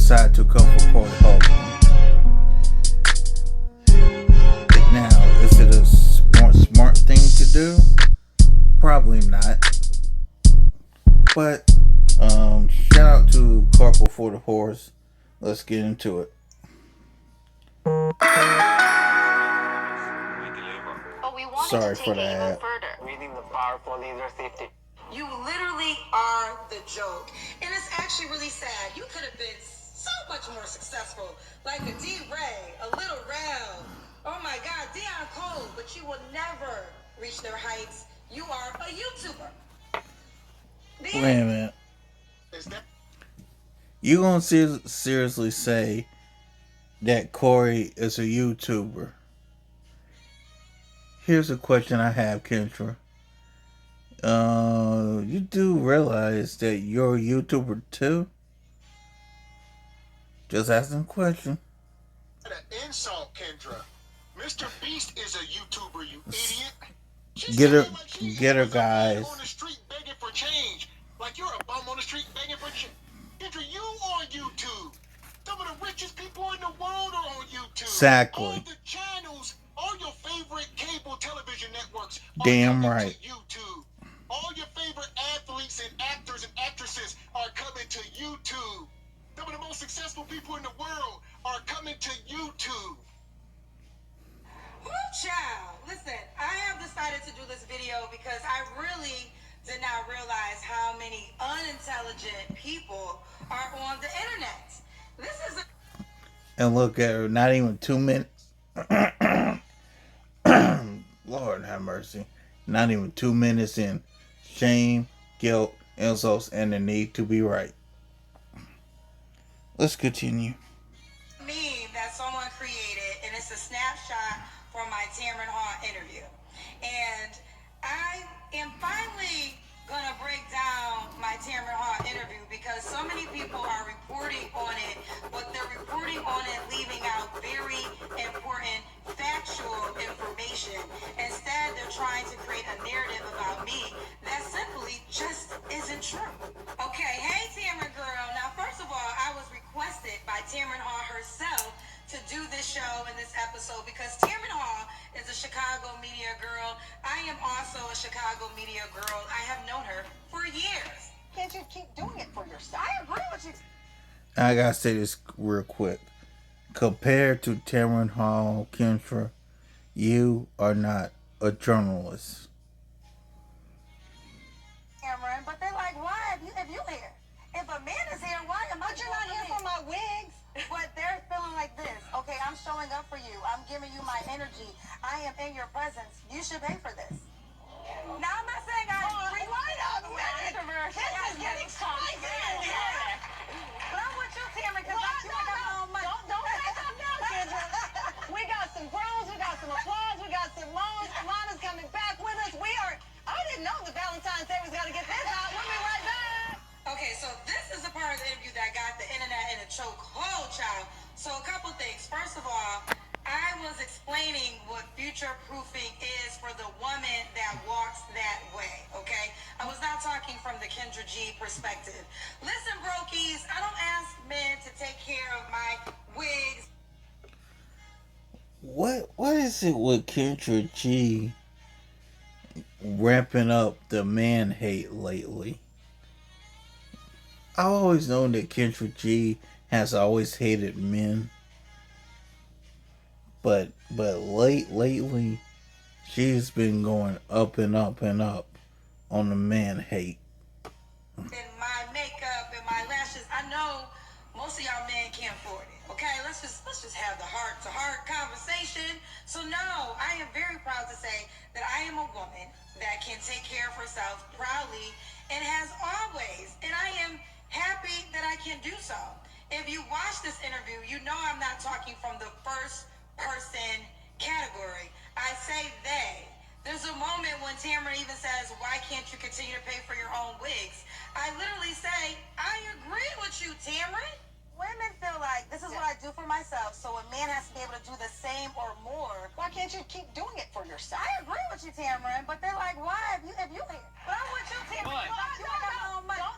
decide to go for Corey Holcomb. Now, is it a smart thing to do? Probably not. But shout out to Corporal for the Horse. Let's get into it. Sorry for that. Reading the powerful leader 50. You literally are the joke. And it's actually really sad. You could have been so much more successful. Like a D-Ray, a Little Rel. Oh my God, Deion Cole. But you will never reach their heights. You are a YouTuber. Wait a minute. You gonna seriously say that Corey is a YouTuber? Here's a question I have, Kendra. You do realize that you're a YouTuber too? Just asking a question. An insult, Kendra. Mr. Beast is a YouTuber, you idiot. Get her, guys. On the street begging for change, like you're a bum on the street begging for change. Kendra, you on YouTube. Some of the richest people in the world are on YouTube. Exactly. All the channels, all your favorite cable television networks are damn coming right. to YouTube. All your favorite athletes and actors and actresses are coming to YouTube. Some of the most successful people in the world are coming to YouTube. Woo, child. Listen, I have decided to do this video because I really did not realize how many unintelligent people are on the internet. This is and look at her, not even 2 minutes. Lord have mercy. Not even 2 minutes in. Shame, guilt, insults, and the need to be right. Let's continue. Meme that someone created, and it's a snapshot from my Tamron Hall interview. And I am finally gonna break down my Tamron Hall interview because so many people are reporting on it, but they're reporting on it leaving out very important factual information. Instead, they're trying to create a narrative about me that simply just isn't true. Okay, hey Tamron girl. Now, first of all, I was requested by Tamron Hall herself to do this show and this episode because Tamron Hall is a Chicago media girl. I am also a Chicago media girl. I have known her for years. Can't you keep doing it for yourself? I agree with you. I gotta say this real quick. Compared to Tamron Hall, Kendra, you are not a journalist. Tamron, but they're like, why if you here? If a man is here, why am I? But you're not here for my wigs. But they're feeling like this. Okay, I'm showing up for you. I'm giving you my energy. I am in your presence. You should pay for this. Now, I'm not saying I agree. Wait a minute. This is getting spicy. But I'm with you, Tamron, because I got my own money. Don't say something now, Kendra. We got some groans. We got some applause. We got some moans. Lana's coming back with us. I didn't know the Valentine's Day was going to get this out. We'll be right back. Okay, so this is the part of the interview that got the internet in a chokehold, child. So a couple things. First of all, I was explaining what future proofing is for the woman that walks that way, okay? I was not talking from the Kendra G perspective. Listen, brokies, I don't ask men to take care of my wigs. What is it with Kendra G ramping up the man hate lately? I've always known that Kendra G has always hated men. But lately, she's been going up and up and up on the man hate. And my makeup and my lashes, I know most of y'all men can't afford it. Okay, let's just have the heart-to-heart conversation. So no, I am very proud to say that I am a woman that can take care of herself proudly and has always. And I am happy that I can do so. If you watch this interview, you know I'm not talking from the first person category. I say they. There's a moment when Tamron even says, why can't you continue to pay for your own wigs? I literally say, I agree with you, Tamron. Women feel like this is what I do for myself, so a man has to be able to do the same or more. Why can't you keep doing it for yourself? I agree with you, Tamron, but they're like, why if you here? But I'm with you, Tamron.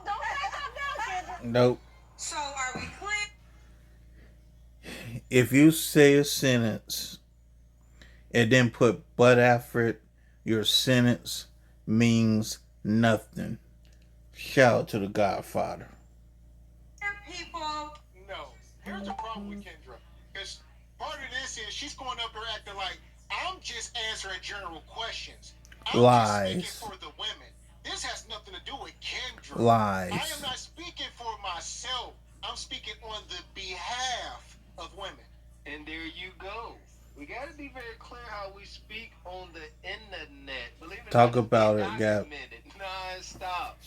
Don't say something now, Kendra. Nope. So are we clear? If you say a sentence and then put but after it, your sentence means nothing. Shout out to the Godfather. People. No. Here's the problem with Kendra. Because part of this is she's going up there acting like I'm just answering general questions. I'm Lies. just speaking for the women. This has nothing to do with Kendra. Lies. I am not speaking for myself. I'm speaking on the behalf of women. And there you go. We got to be very clear how we speak on the internet. Believe it Talk or not, about it's it, Gap. documented Non-stop.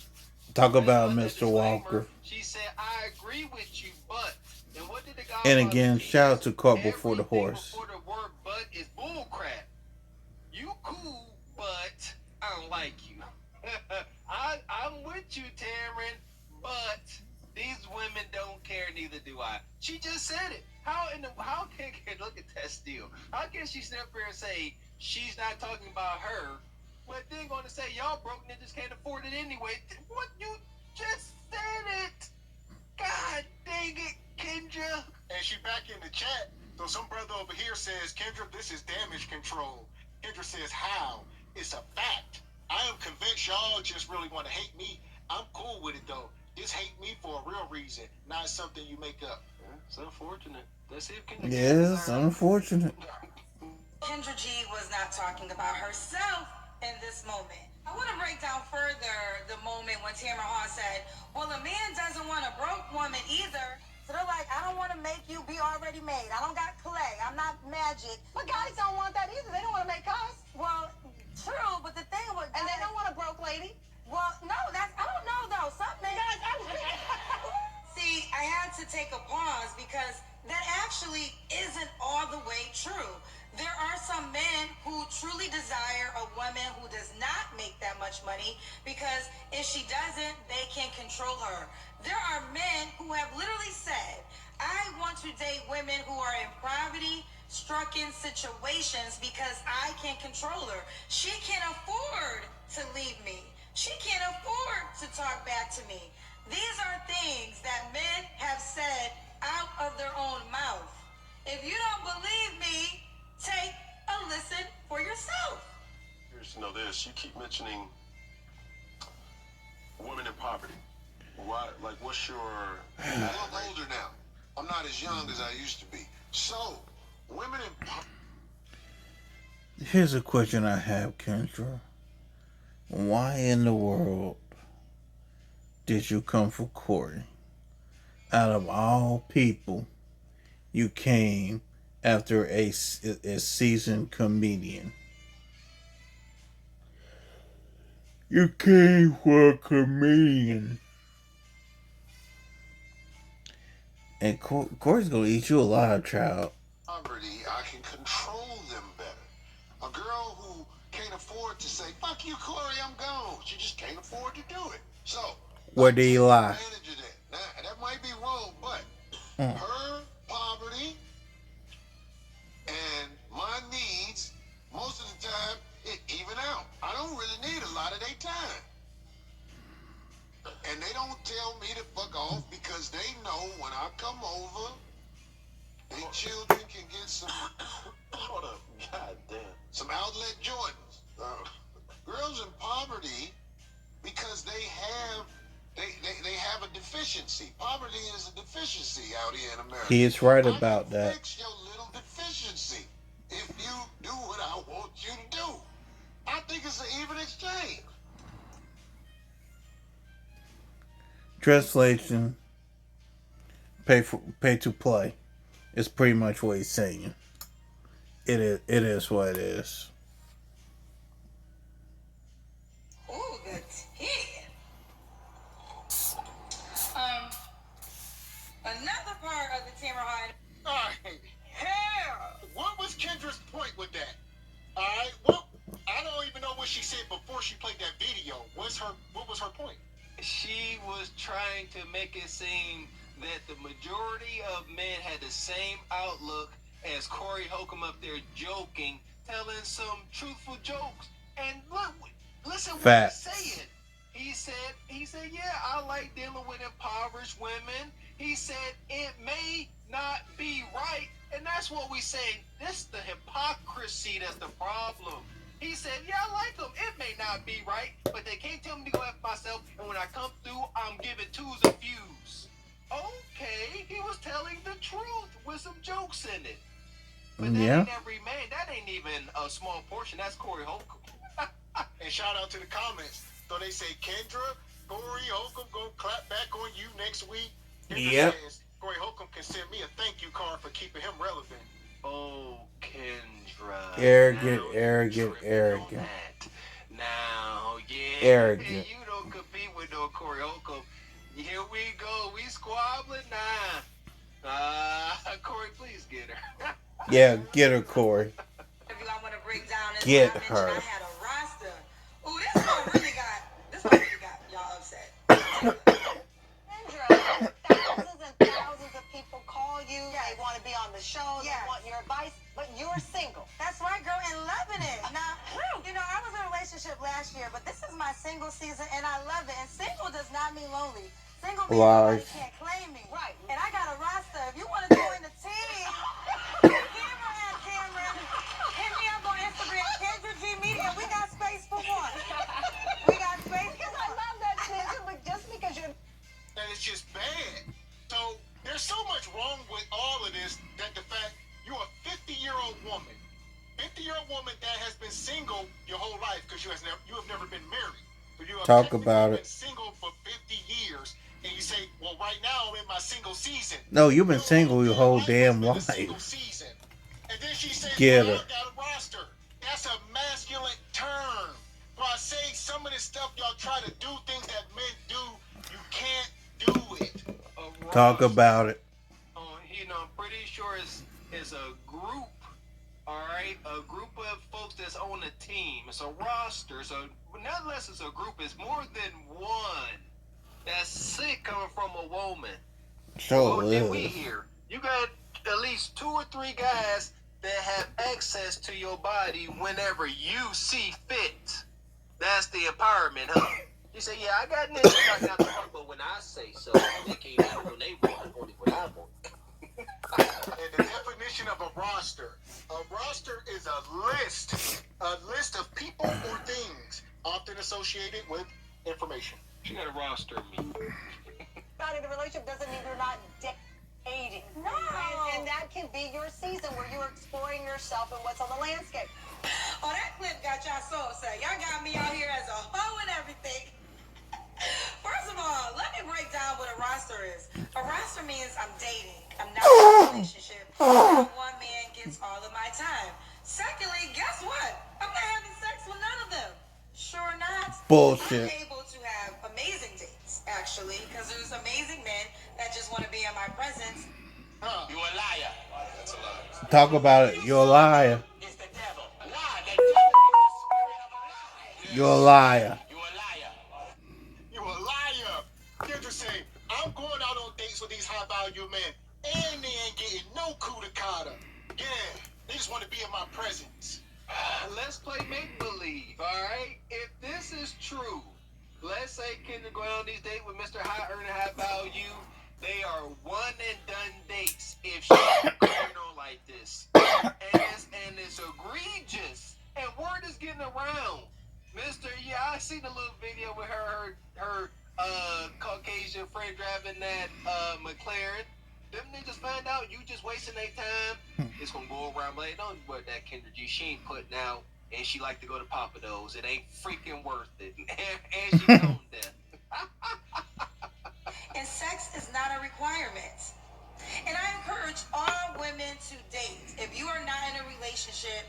Talk about But Mr. disclaimer, Walker. She said, I agree with you, but. And what did the guy And again, shout out to Cart Before the Everything Horse. before the word but is bullcrap. You cool, but I don't like you. I'm with you, Taryn, but these women don't care, neither do I. She just said it. How can look at that still? How can she stand up here and say she's not talking about her, but then going to say y'all broke niggas can't afford it anyway? What, you just said it? God dang it, Kendra. And she back in the chat. So some brother over here says, Kendra, this is damage control. Kendra says, how? It's a fact. I am convinced y'all just really want to hate me. I'm cool with it though. Just hate me for a real reason, not something you make up. It's unfortunate. Let's see if Kendra Yeah, it's unfortunate. Kendra G was not talking about herself in this moment. I want to break down further the moment when Tamara Hall said, well, a man doesn't want a broke woman either. So they're like, I don't want to make you be already made. I don't got clay. I'm not magic. But guys don't want that either. They don't want to make us. Well, true, but the thing was... And they don't want a broke lady? Well, no, that's... I don't know, though. Some men... See, I had to take a pause because that actually isn't all the way true. There are some men who truly desire a woman who does not make that much money because if she doesn't, they can control her. There are men who have literally said, I want to date women who are in poverty-stricken situations because I can control her. She can't afford to leave me. She can't afford to talk back to me. These are things that men have said out of their own mouth. If you don't believe me, take a listen for yourself. Curious to know this. You keep mentioning women in poverty. Why? Like, what's your? I'm older now. I'm not as young as I used to be. So, women in poverty. Here's a question I have, Kendra. Why in the world did you come for Corey? Out of all people, you came after a seasoned comedian. You came for a comedian. And Corey's gonna eat you alive, child. Poverty, I can control them better. A girl who can't afford to say, fuck you, Corey, I'm gone. She just can't afford to do it. So, Where did he lie? advantage of that. Now, that might be wrong, but her poverty and my needs, most of the time, it even out. I don't really need a lot of their time. And they don't tell me to fuck off because they know when I come over, their children can get some Hold up. God damn. some outlet Jordans. Girls in poverty, because they have a deficiency. Poverty is a deficiency out here in America. He is right I about can that. fix your little deficiency if you do what I want you to do. I think it's an even exchange. Translation: pay to play. It's pretty much what he's saying. It is what it is. Ooh, the tea. Another part of the Tamara Hall. All right. Hell, what was Kendra's point with that? All right. Well, I don't even know what she said before she played that video. What was her point? She was trying to make it seem that the majority of men had the same outlook as Corey Holcomb up there joking, telling some truthful jokes. And look, listen Facts. what he said. He said, yeah, I like dealing with impoverished women. He said it may not be right, and that's what we say. This the hypocrisy that's the problem. He said, yeah, I like them. It may not be right, but they can't tell me to go after myself, and when I come through, I'm giving twos and fews. Okay, he was telling the truth with some jokes in it. But that Yeah. ain't every man. That ain't even a small portion. That's Corey Holcomb. And shout out to the comments. So they say Kendra, Corey Holcomb gonna clap back on you next week. Kendra Yep. says Corey Holcomb can send me a thank you card for keeping him relevant. Oh, Kendra. Arrogant, Now you arrogant, tripping on arrogant. that. Now, yeah. Arrogant. You don't compete with no Corey Holcomb. Here we go. We squabbling now. Corey, please get her. Yeah, get her, Corey. I want to break down this. Get I mentioned her. I had a roster. Ooh, this one really got y'all upset. Kendra, thousands and thousands of people call you. They want to be on the show. They want your advice, but you're single. That's right, girl, and loving it. Now, you know, I was in a relationship last year, but this is my single season, and I love it. And single does not mean lonely. Single means Lies. somebody can't claim me. Right. And I got a roster. If you want to join the team, Cameron, hit me up on Instagram, Kendra G Media. We got space for one. We got space because I love that Kendra, but just because you're And it's just bad. So there's so much wrong with all of this that the fact you're a 50-year-old woman, 50-year-old woman that has been single your whole life because you have never been married. So you have Talk technically about been it. single for 50 years, and you say, well, right now I'm in my single season. No, you've been single your whole Life damn has been a single life. season. And then she says, Get well, her. I got a roster. That's a masculine term. So I say some of this stuff y'all try to do, things that men do, you can't do it. Talk about it. You know, I'm pretty sure it's a group, all right? A group of folks that's on a team. It's a roster. So, nonetheless, it's a group. It's more than one. That's sick coming from a woman. So What did we is. hear? You got at least 2 or 3 guys that have access to your body whenever you see fit. That's the empowerment, huh? You say, yeah, I got niggas not to talk, but when I say so, they can't have when they want, only when I want. And the definition of a roster is a list of people or things often associated with information. She got a roster of me. not in a relationship doesn't mean you're not dating. No. And that can be your season where you're exploring yourself and what's on the landscape. Oh, that clip got y'all so upset. Y'all got me out here as a hoe and everything. First of all, let me break down what a roster is. A roster means I'm dating. I'm not in a relationship. One man gets all of my time. Secondly, guess what? I'm not having sex with none of them. Sure not. Bullshit. I'm able to have amazing dates, actually, because there's amazing men that just want to be in my presence. You a liar. That's a lie. Talk about it. You're a liar. It's the devil. Lie. The devil is the spirit of a lie. You're a liar. You a liar. You a liar. Kendra say, I'm going out on dates with these high value men, and they ain't getting no coup de cata. Yeah, they just want to be in my presence. Let's play make-believe, all right? If this is true, let's say Kendra go on these dates with Mr. High Earner, High Value. They are one-and-done dates if she's going on like this. And it's egregious. And word is getting around. Mr. Yeah, I seen a little video with her Caucasian friend driving that McLaren. Them niggas find out you just wasting their time. It's gonna go around like, don't worry that Kendra G. She ain't putting out, and she like to go to Papa Do's. It ain't freaking worth it. And she told them. And sex is not a requirement. And I encourage all women to date. If you are not in a relationship,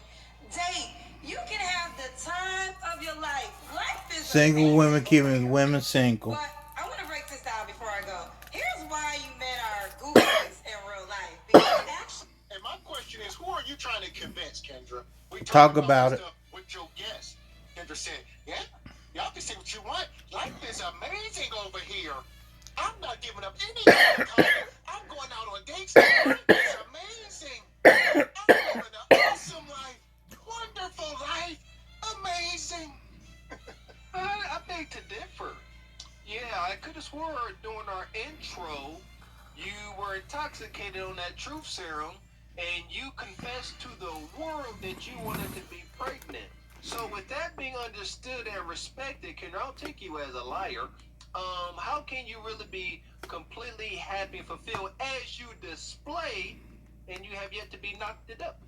date. You can have the time of your life. Life is Single amazing women over keeping here. women single. But I want to break this down before I go. Here's why you men are goofies in real life. Because actually, And my question is, who are you trying to convince, Kendra? We Talk talked about this it. stuff with your guest. Kendra said, yeah, y'all can say what you want. Life is amazing over here. I'm not giving up any time. I'm going out on dates. Life is amazing. I'm living an awesome life. Wonderful life. Amazing. I beg to differ. Yeah, I could have swore during our intro, intoxicated on that truth serum, and you confessed to the world that you wanted to be pregnant. So with that being understood and respected, Kendra, I'll take you as a liar. How can you really be completely happy and fulfilled as you display, and you have yet to be knocked it up?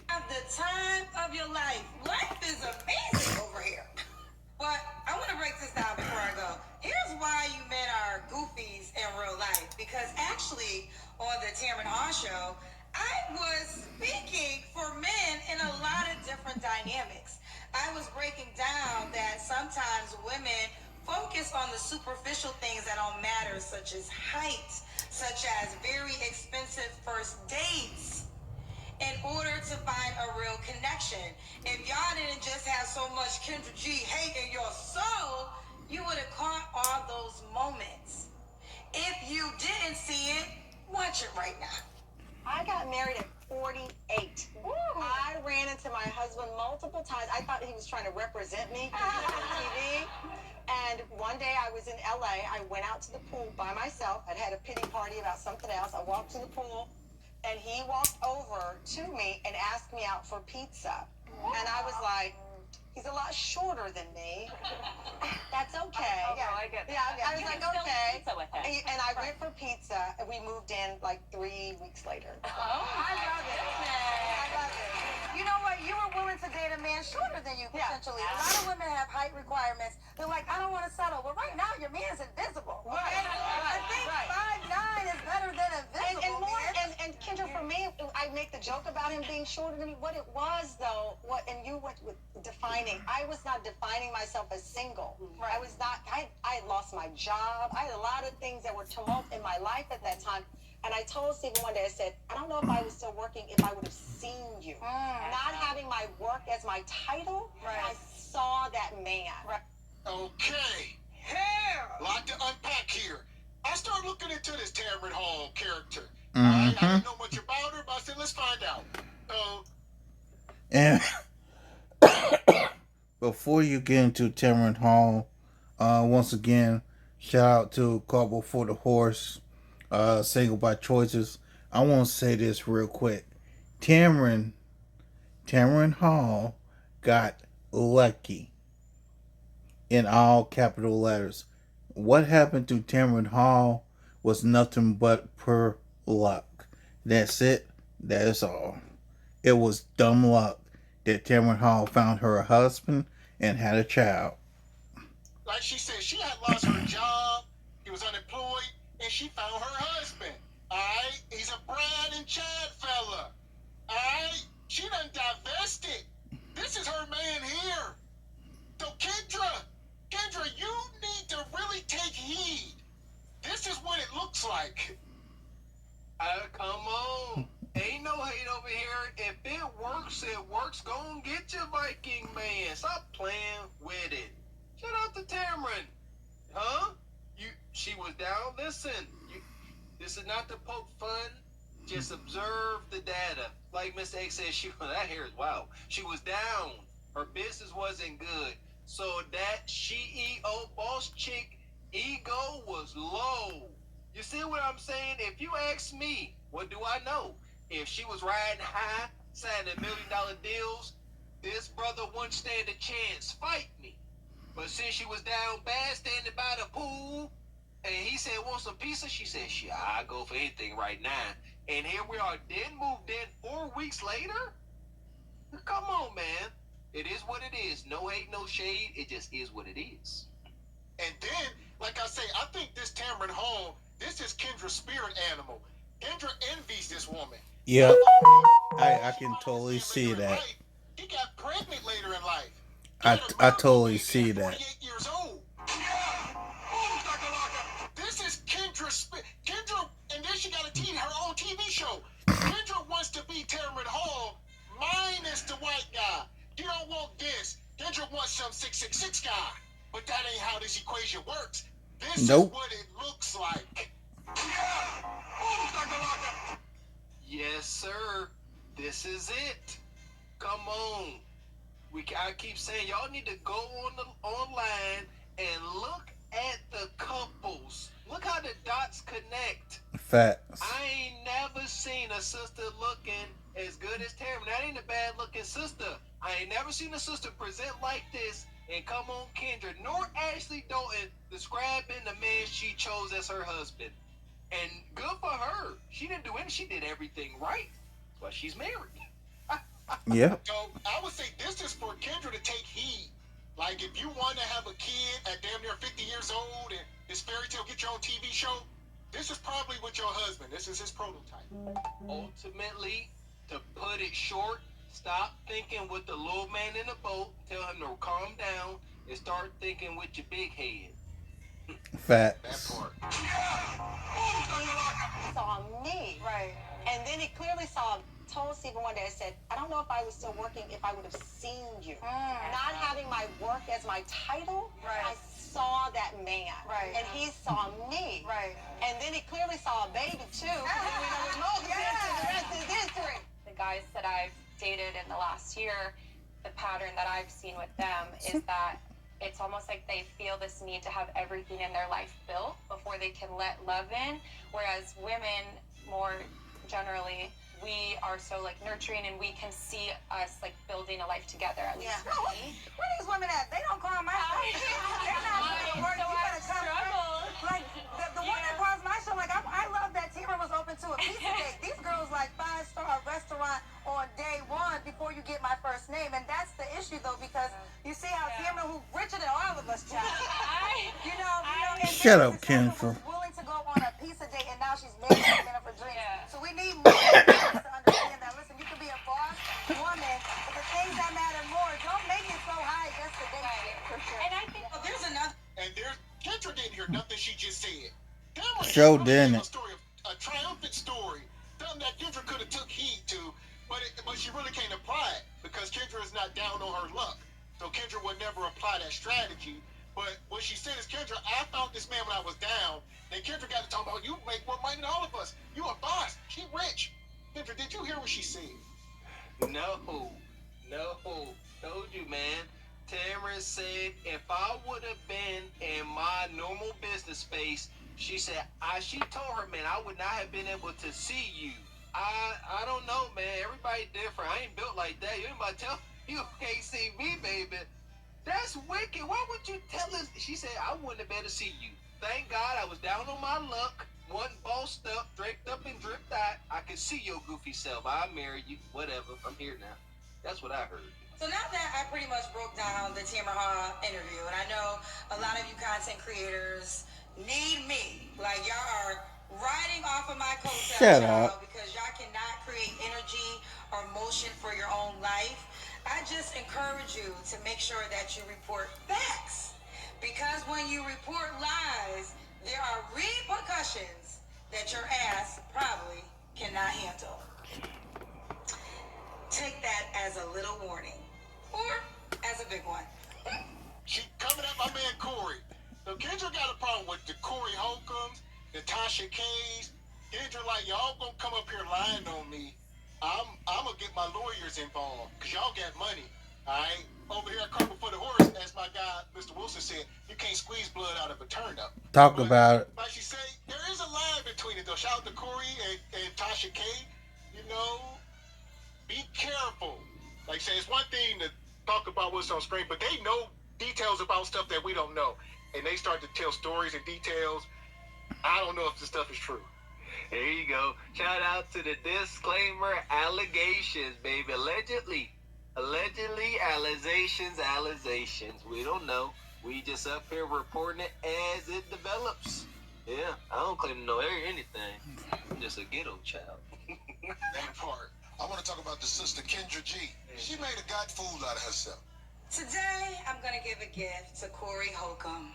Have the time of your life. Life is amazing over here. But I want to break this down before I go. Here's why you men are goofies in real life. Because actually, on the Tamron Hall show, I was speaking for men in a lot of different dynamics. I was breaking down that sometimes women focus on the superficial things that don't matter, such as height, such as very expensive first dates, in order to find a real connection. If y'all didn't just have so much Kendra G hate in your soul, you would have caught all those moments. If you didn't see it, watch it right now. I got married at 48. I ran into my husband multiple times. I thought he was trying to represent me on TV. And one day I was in LA. I went out to the pool by myself. I'd had a pity party about something else. I walked to the pool, and he walked over to me and asked me out for pizza. And I was like, he's a lot shorter than me. That's okay. I was like, okay. And I went for pizza, and we moved in like 3 weeks later. I love it. I love it. You know what? You were willing to date a man shorter than you, potentially. A lot of women have height requirements. They're like, I don't want to settle. Well, right now, your man's invisible. Okay? I think 5'9" is better than invisible. And more, and Kendra, for me, I make the joke about him being shorter than me. What it was, though, and you went with defining, I was not defining myself as single. Right. I was not, I had lost my job. I had a lot of things that were tumult in my life at that time. And I told Stephen one day, I said, I don't know if I was still working, if I would have seen you. Not having my work as my title, I saw that man. Okay. Hell. Lot to unpack here. I started looking into this Tamron Hall character. Mhm. I didn't know much about her, but I said, let's find out. And before you get into Tamron Hall, once again, shout out to Cowboy for the Horse, Single by Choices. I want to say this real quick. Tamron Hall got lucky in all capital letters. What happened to Tamron Hall was nothing but pure luck. That's it. That is all. It was dumb luck that Tamron Hall found her a husband and had a child. Like she said, she had lost her job, he was unemployed, and she found her husband. Alright? He's a Brad and Chad fella. Alright? She done divested. This is her man here. So Kendra, you need to really take heed. This is what it looks like. Come on. Ain't no hate over here. If it works, it works. Go and get your Viking man. Stop playing with it. Shout out to Tamron. Huh? She was down. Listen, this is not to poke fun. Just observe the data. Like Mr. X said, that hair is wild. She was down. Her business wasn't good. So that CEO boss chick ego was low. You see what I'm saying? If you ask me, what do I know? If she was riding high, signing $1 million deals, this brother wouldn't stand a chance. Fight me. But since she was down bad, standing by the pool, and he said, want some pizza? She said, shit, I'll go for anything right now. And here we are, then moved in 4 weeks later? Come on, man. It is what it is. No hate, no shade. It just is what it is. And then, like I say, I think this Tamron Hall, this is Kendra's spirit animal. Kendra envies this woman. Yep. I can totally see that. He got pregnant later in life. I totally see that. 48 years old. This is Kendra's Kendra, and then she got her own TV show. Kendra wants to be Tamron Hall, minus the white guy. You don't want this. Kendra wants some 666 guy. But that ain't how this equation works. This is what it looks like. Yes, sir. This is it. Come on. I keep saying y'all need to go online and look at the couples. Look how the dots connect. Facts. I ain't never seen a sister looking as good as Tamron. That ain't a bad looking sister. I ain't never seen a sister present like this and come on Kendra, nor Ashley Dalton describing the man she chose as her husband. And good for her. She didn't do anything. She did everything right. That's why she's married. Yep. So I would say this is for Kendra to take heed. Like if you want to have a kid at damn near 50 years old and this fairy tale get your own TV show, this is probably with your husband. This is his prototype. Ultimately, to put it short, stop thinking with the little man in the boat. Tell him to calm down and start thinking with your big head. That Facts. part. He saw me. Right. And then he clearly saw, told Stephen one day, I said, I don't know if I was still working if I would have seen you. Not having my work as my title, Right. I saw that man. Right. And he saw me. Right. And then he clearly saw a baby too. And we know with Moses, the rest is history. The guys that I've dated in the last year, the pattern that I've seen with them is that it's almost like they feel this need to have everything in their life built before they can let love in. Whereas women, more generally, we are so like nurturing and we can see us like building a life together. At least Yeah. for me. Where these women at? They don't call my show. They're not doing the work. You better come. Like the one that calls my show, like I love that Tamron was open to a pizza date. These girls like 5-star restaurant on day one before you get my first name, and that's the issue though because you see how Tamron, who richer than all of us, child. You know, and Shut very up, successful, Kendra. was willing to go on a pizza date, and now she's married to the man of her dreams. So we need more women to understand that. Listen, you can be a boss woman, but the things that matter more, don't make it so high just to date. For sure. And I think There's another. And there's Kendra didn't hear nothing she just said. Tamron Sure really didn't. gave a story, a triumphant story, something that Kendra could have took heed to, but she really can't apply it because Kendra is not down on her luck. So Kendra would never apply that strategy. But what she said is, Kendra, I found this man when I was down. Then Kendra got to talk about you make more money than all of us. You a boss. She rich. Kendra, did you hear what she said? No. Told you, man. Tamron said if I would have been in my normal business space, she said, she told her, man, I would not have been able to see you. I don't know, man. Everybody different. I ain't built like that. You ain't about to tell you can't see me, baby. That's wicked. Why would you tell us? She said, I wouldn't have been able to see you. Thank God I was down on my luck. Wasn't bossed up, draped up and dripped out. I could see your goofy self. I married you. Whatever. I'm here now. That's what I heard. So now that I pretty much broke down the Tamron Hall interview, and I know a lot of you content creators need me. Like y'all are riding off of my coattails, Shut y'all, up. because y'all cannot create energy or motion for your own life. I just encourage you to make sure that you report facts, because when you report lies, there are repercussions that your ass probably cannot handle. Take that as a little warning, or as a big one. She coming at my man Corey. So Kendra got a problem with the Corey Holcombs, the Tasha Kays. Kendra like, y'all gonna come up here lying on me. I'm gonna get my lawyers involved, cause y'all got money. Alright? Over here at Carpet for the Horse, as my guy Mr. Wilson said, you can't squeeze blood out of a turnip. Talk But, about it. like she said, there is a line between it though. Shout out to Corey and Tasha K. You know, be careful. Like I say, it's one thing to talk about what's on screen, but they know details about stuff that we don't know. And they start to tell stories and details. I don't know if the stuff is true. There you go. Shout out to the disclaimer allegations, baby. Allegedly, allegations. We don't know. We just up here reporting it as it develops. Yeah, I don't claim to know anything. I'm just a ghetto child. That part. I want to talk about the sister Kendra G. She made a god fool out of herself. Today, I'm going to give a gift to Corey Holcomb.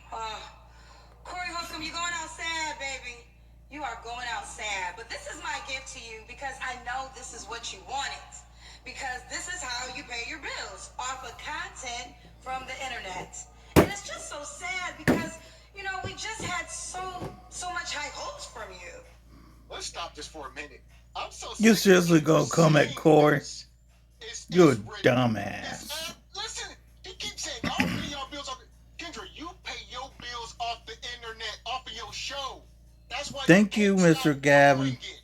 Corey Holcomb, you're going out sad, baby. You are going out sad. But this is my gift to you because I know this is what you wanted. Because this is how you pay your bills, off of content from the internet. And it's just so sad because, you know, we just had so much high hopes from you. Let's stop this for a minute. I'm so You sick seriously of gonna come at saying Corey? this. You a It's ridiculous. dumbass. Listen, he keeps saying, y'all pay y'all bills off. Kendra, you pay your bills off the That's why Thank you, can't Mr. stop Gavin. doing it.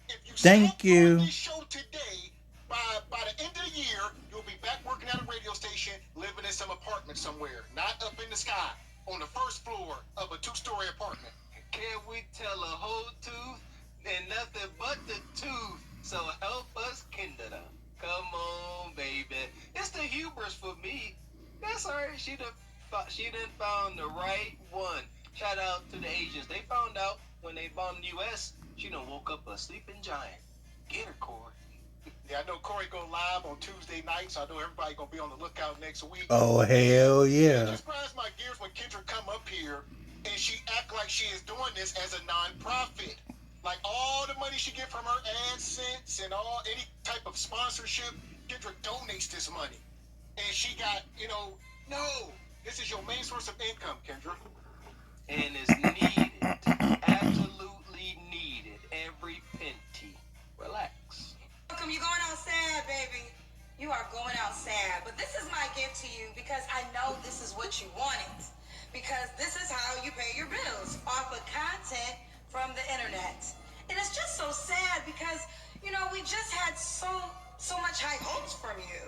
If you Thank stop doing you. this show today, by the end of the year, you'll be back working at a radio station, living in some apartment somewhere, not up in the sky, on the first floor of a 2-story apartment. Can we tell a whole tooth and nothing but the tooth? So help us Kendra. Come on, baby. It's the hubris for me. That's all right. She done found the right one. Shout out to the Asians. They found out when they bombed the U.S. She done woke up a sleeping giant. Get her, Corey. Yeah, I know Corey go live on Tuesday night, so I know everybody gonna be on the lookout next week. Oh, hell It yeah. just grinds my gears when Kendra come up here and she act like she is doing this as a non-profit. Like all the money she get from her AdSense and all any type of sponsorship, Kendra donates this money. And she got, no, this is your main source of income, Kendra. And it's needed. Absolutely needed. Every penny. Relax. Welcome, you going out sad, baby. You are going out sad. But this is my gift to you because I know this is what you wanted. Because this is how you pay your bills, off of content from the internet. And it's just so sad because, we just had so much high hopes from you.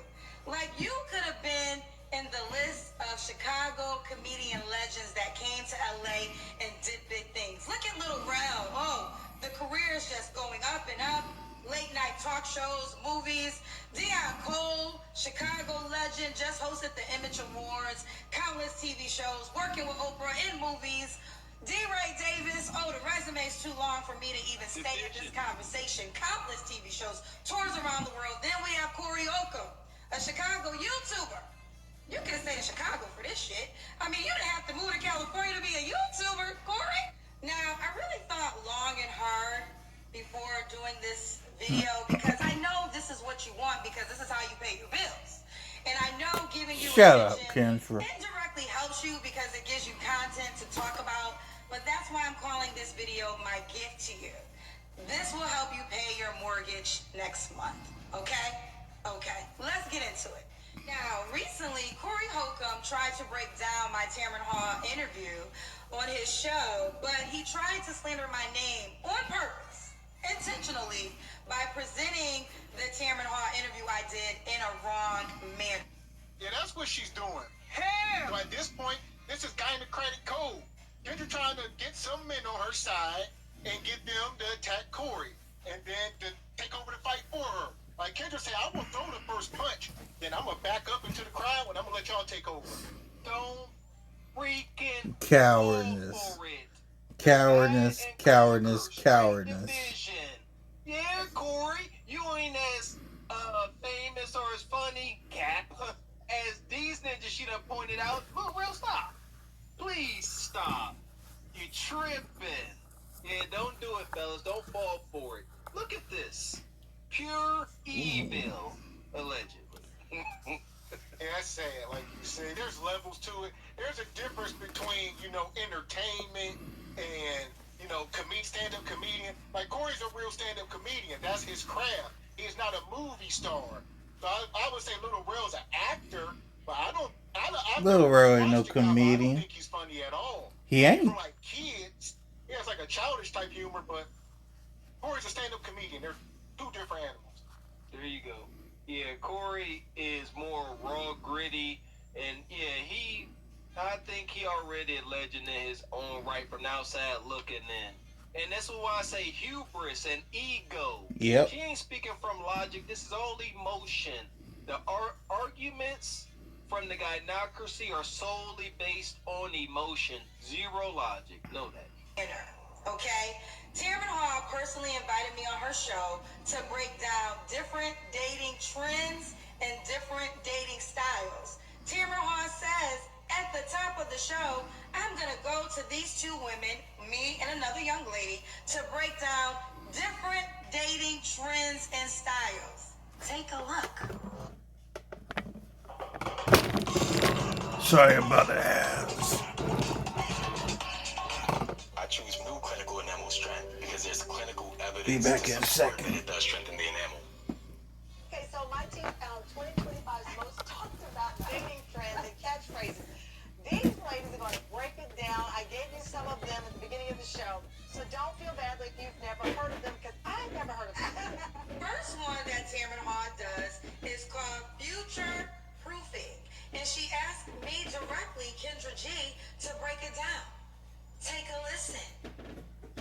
Like, you could have been in the list of Chicago comedian legends that came to LA and did big things. Look at Lil Rel. Oh, the career is just going up and up. Late night talk shows, movies. Deion Cole, Chicago legend, just hosted the Image Awards, countless TV shows, working with Oprah in movies. D-Ray Davis, the resume's too long for me to even stay in this conversation. Countless TV shows, tours around the world. Then we have Corey Holcomb, a Chicago YouTuber. You can stay in Chicago for this shit. I mean, you didn't have to move to California to be a YouTuber, Corey. Now, I really thought long and hard before doing this video because I know this is what you want because this is how you pay your bills. And I know giving you Shut up, attention Kendra. indirectly helps you because it gives you content to talk about. But that's why I'm calling this video my gift to you. This will help you pay your mortgage next month. Okay? Okay. Let's get into it. Now, recently, Corey Holcomb tried to break down my Tamron Hall interview on his show, but he tried to slander my name on purpose, intentionally, by presenting the Tamron Hall interview I did in a wrong manner. Yeah, that's what she's doing. Hell! So at this point, this is gynocratic code. Kendra trying to get some men on her side and get them to attack Corey and then to take over the fight for her. Like Kendra said, I will throw the first punch, then I'm going to back up into the crowd and I'm going to let y'all take over. Don't freaking Cowardness. go for it. Cowardness, And cowardness, conquer. cowardness. Division. Yeah, Corey, you ain't as famous or as funny, Cap, as these ninjas she done pointed out. But real, stop. Please stop. You tripping. Yeah, don't do it, fellas. Don't fall for it. Look at this. Pure evil, allegedly. Yeah, that's sad. Like you said, there's levels to it. There's a difference between, entertainment and, stand-up comedian. Like, Corey's a real stand-up comedian. That's his craft. He's not a movie star. So I would say Lil Rel's an actor, but Lil Rel ain't no watched the guy, but I comedian. don't think he's funny at all. He ain't. For, like, kids, he has, like, a childish type humor, but Corey's a stand-up comedian. They're two different animals. There you go. Yeah, Corey is more raw, gritty, and I think he already a legend in his own right from the outside looking in. And that's why I say hubris and ego. Yep. She ain't speaking from logic. This is all emotion. The arguments from the gynocracy are solely based on emotion. Zero logic. Know that. Okay? Tamron Hall personally invited me on her show to break down different dating trends and different dating styles. Tamron Hall says at the top of the show, I'm going to go to these two women, me and another young lady, to break down different dating trends and styles. Take a look. Sorry about that. I choose new clinical enamel strength because there's clinical evidence Be back to in a support second. that it does strengthen the enamel. Okay, so my team found 2025's most talked about dating trends and catchphrases. These ladies are going to break it down. I gave you some of them at the beginning of the show, so don't feel if you've never heard of them, because I've never heard of them. First one that Tamron Hall does is called future proofing. And she asked me directly, Kendra G, to break it down. Take a listen.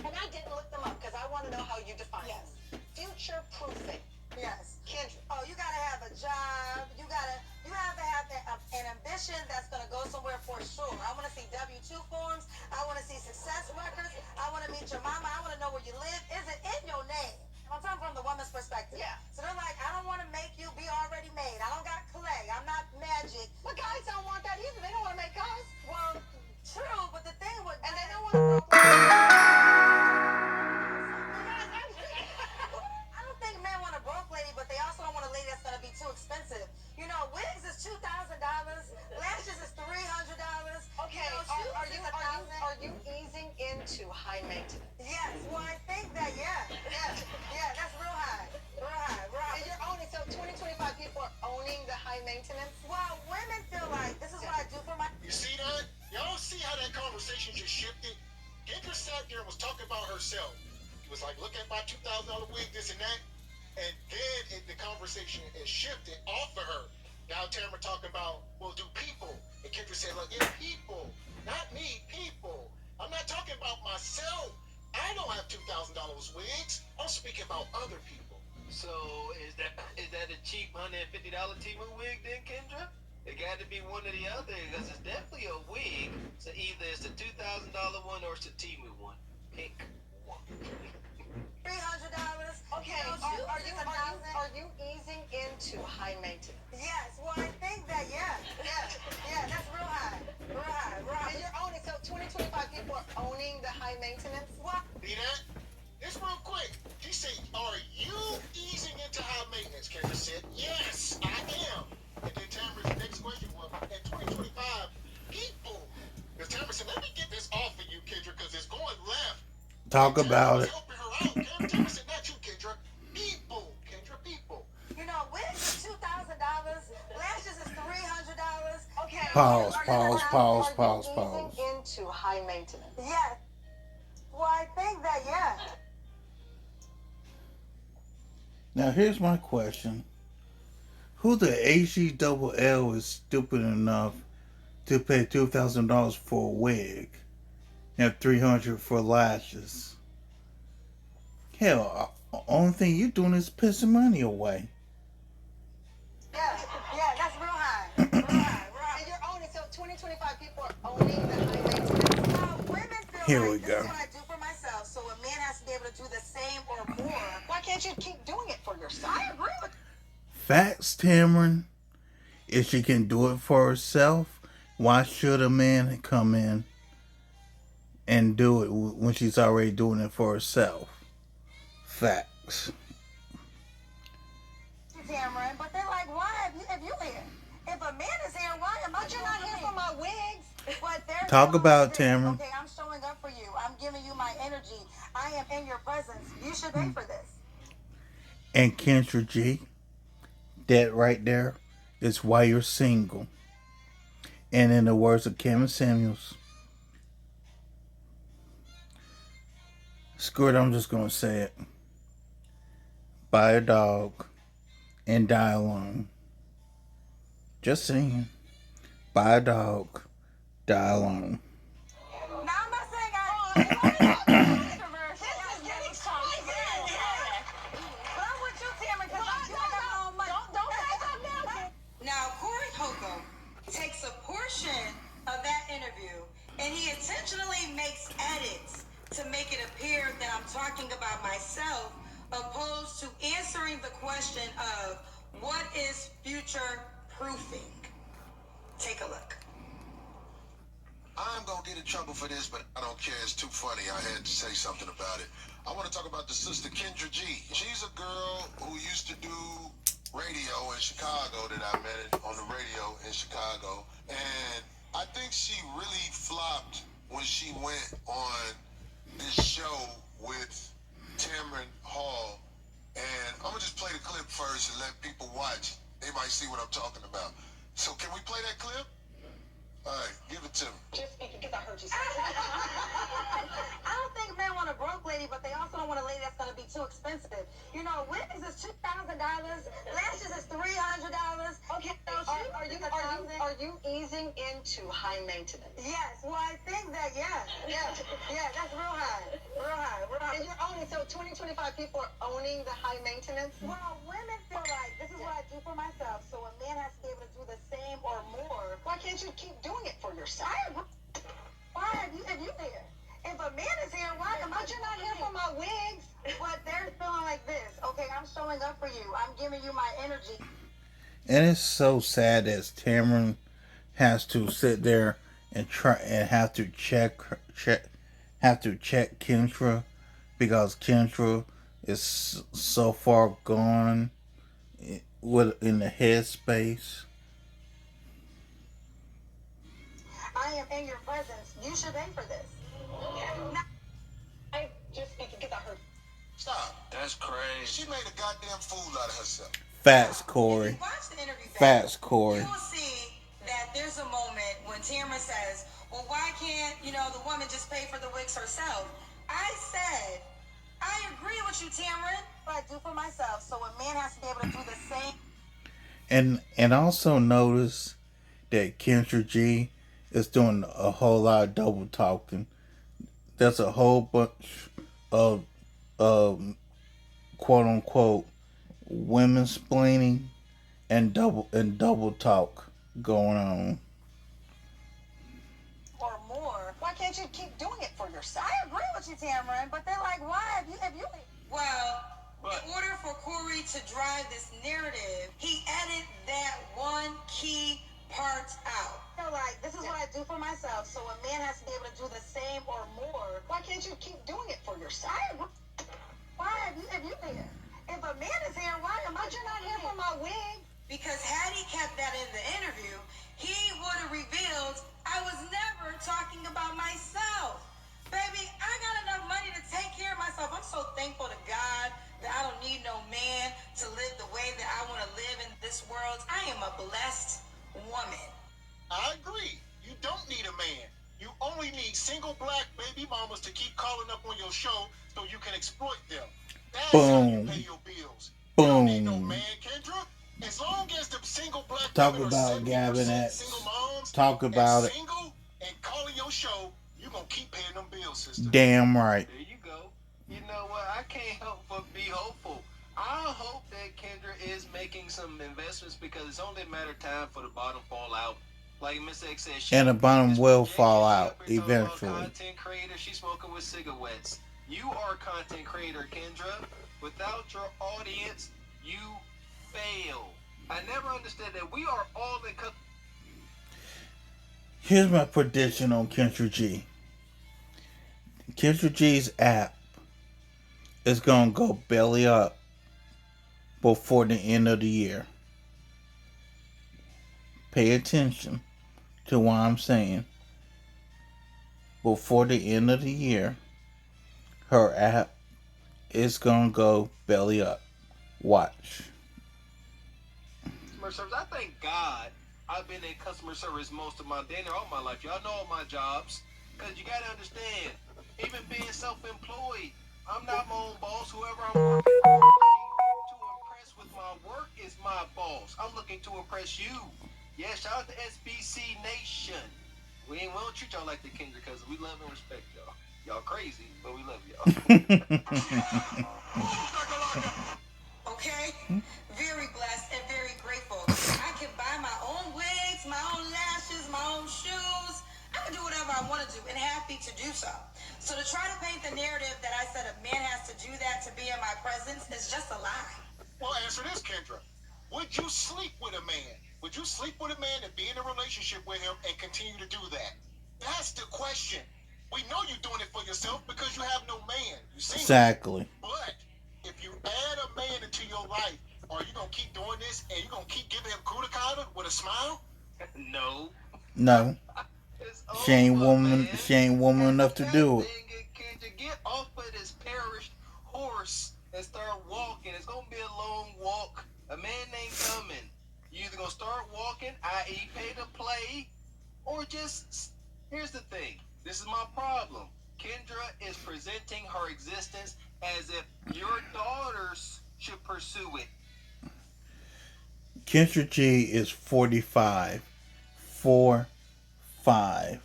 And I didn't look them up because I want to know how you define it. Future proofing. Yes. Kendra. Oh, you gotta have a job. You have to have an ambition that's gonna go somewhere for sure. I want to see W-2 forms. I want to see success records. I want to meet your mama. I want to know where you live. Is it in your name? I'm talking from the woman's perspective. Yeah. So they're like, I don't want to make you be already made. I don't got clay. I'm not magic. But guys don't want that either. They don't want to make guys. Well, true, but the thing with And they don't want to I don't think men want a broke lady, but they also don't want a lady that's gonna be too expensive. You know, wigs is $2,000, lashes is $300. Okay, You know, shoes is $1,000. are you easing into high maintenance? Yes, well, I think that, yeah, that's real high. And you're owning, so 2025 people are owning the high maintenance? Well, women feel like this is what I do for my. You see that? Y'all see how that conversation just shifted? Kendra sat there and was talking about herself. He was like, look at my $2,000 wig, this and that. And then the conversation is shifted off of her. Now Tamron talking about, well, do people? And Kendra said, look, yeah, people. Not me, people. I'm not talking about myself. I don't have $2,000 wigs. I'm speaking about other people. So is that a cheap $150 Timu wig then, Kendra? It got to be one or the other because it's definitely a wig. So either it's a $2,000 one or it's a Timu one. Pick one. $300. Okay, are you easing into high maintenance? Yes, well, I think that, yeah, that's real high. And you're owning, so 2025 people are owning the high maintenance? What? See that? It's real quick. She said, are you easing into high maintenance? Kendra said, yes, I am. And then Tamron's next question was, in 2025, people. Because Tamron said, let me get this off of you, Kendra, because it's going left. Talk about it. Helping her out. Tamron said, not you, Kendra. People. Kendra, people. You know, wigs is $2,000, lashes is $300. Okay. Pause. Are you easing into high maintenance? Yes. Well, I think that, yeah. Now here's my question. Who the HELL is stupid enough to pay $2,000 for a wig and $300 for lashes? Hell, only thing you doing is pissing money away. Yeah, that's real high. And you're owning, so 2025 people are owning the high maintenance? Women feel Here like we this go. is what I do for myself, so a man has to be able to do the same or more. Why can't you keep doing it for yourself? I agree with Facts, Tamron. If she can do it for herself, why should a man come in and do it when she's already doing it for herself? Facts. Tamron, but they're like, why if you here? If a man is here, why am I? But you're not here for my wigs. But they're Talk showing about it, this. Tamron. Okay, I'm showing up for you. I'm giving you my energy. I am in your presence. You should pay for this. And Kendra G, that right there is why you're single. And in the words of Kevin Samuels, screw it, I'm just going to say it. Buy a dog and die alone. Just saying. Buy a dog, die alone. Now, I'm not saying I. This is getting spicy. But I'm with you, Tamron, because I'm doing my own money. Don't say that now. Now, Corey Holcomb takes a portion of that interview and he intentionally makes edits to make it appear that I'm talking about myself, opposed to answering the question of what is future proofing. Take a look. I'm gonna get in trouble for this, but I don't care. It's too funny. I had to say something about it. I want to talk about the sister Kendra G. She's a girl who used to do radio in Chicago that I met on the radio in Chicago, and I think she really flopped when she went on this show with Tamron Hall. And I'm gonna just play the clip first and let people watch. They might see what I'm talking about. So can we play that clip? All right, give it to me. Just speaking because I heard you say I don't think men want a broke lady, but they also don't want a lady that's going to be too expensive. You know, wigs is $2,000, lashes is $300. Okay, So are you easing into high maintenance? Yes, well, I think that, yeah, that's real high. And you're owning, so 2025 people are owning the high maintenance? Well, women feel like this is what I do for myself, so a man has to be able to do the same or more. Why can't you keep doing it for yourself? I agree. Why have you here? If a man is here, why am I? But you're not here for my wigs. But they're feeling like this. Okay, I'm showing up for you. I'm giving you my energy. And it's so sad that Tamron has to sit there and try and have to check Kendra, because Kendra is so far gone in the headspace. I am in your presence. You should pay for this. I just speaking because I heard. Stop. That's crazy. She made a goddamn fool out of herself. Facts, If Corey. you watch the interview back, Facts, Corey. you will see that there's a moment when Tamara says, well, why can't, the woman just pay for the wigs herself? I said, I agree with you, Tamara, but I do for myself, so a man has to be able to do the same. And also notice that Kendra G is doing a whole lot of double talking. There's a whole bunch of quote unquote women-splaining and double talk going on. Or more. Why can't you keep doing it for yourself? I agree with you, Tamara, but they're like, why have you? Well, in order for Corey to drive this narrative, he added that one key part out. So like, this is what I do for myself, so a man has to be able to do the same or more. Why can't you keep doing it for yourself? I agree. Why have you here? If a man is here, why am I? But you're not here for my wig. Because had he kept that in the interview, he would have revealed I was never talking about myself. Baby, I got enough money to take care of myself. I'm so thankful to God that I don't need no man to live the way that I want to live in this world. I am a blessed woman. I agree. You don't need a man. You only need single black baby mamas to keep calling up on your show so you can exploit them. That's how you Boom. pay your bills. You don't need no Boom. man, Kendra. As long as the single black Talk women about are Gavin 70% X. single moms Talk about and it. single and calling your show, you're going to keep paying them bills, sister. Damn right. There you go. You know what? I can't help but be hopeful. I hope that Kendra is making some investments because it's only a matter of time for the bottom fall out. Like Miss X said, And the bottom will fall out up here talking about eventually. Content creator, she's smoking with cigarettes. You are a content creator, Kendra. Without your audience, you fail. I never understood that we are all in. Here's my prediction on Kendra G. Kendra G's app is going to go belly up before the end of the year. Pay attention to what I'm saying. Before the end of the year, her app is going to go belly up. Watch. Customer service. I thank God I've been in customer service most of my day and all my life. Y'all know all my jobs. Because you got to understand, even being self-employed, I'm not my own boss. Whoever I'm working for, I'm looking to impress with my work is my boss. I'm looking to impress you. Yeah, shout out to SBC Nation. We don't treat y'all like the Kendra because we love and respect y'all. Y'all crazy, but we love y'all. Okay? Very blessed and very grateful. I can buy my own wigs, my own lashes, my own shoes. I can do whatever I want to do and happy to do so. So to try to paint the narrative that I said a man has to do that to be in my presence is just a lie. Well, answer this, Kendra. Would you sleep with a man? Would you sleep with a man and be in a relationship with him and continue to do that? That's the question. We know you're doing it for yourself because you have no man. You see? Exactly. But if you add a man into your life, are you going to keep doing this and you're going to keep giving him kudakata with a smile? No. No. It's She ain't over, woman. man. She ain't woman enough to do it. Kendra, get off of this perished horse and start walking. It's gonna be a long walk. A man ain't coming. You either gonna start walking, i.e., pay to play, Or just, here's the thing. This is my problem. Kendra is presenting her existence as if your daughters should pursue it. Kendra G is 45. 4-5.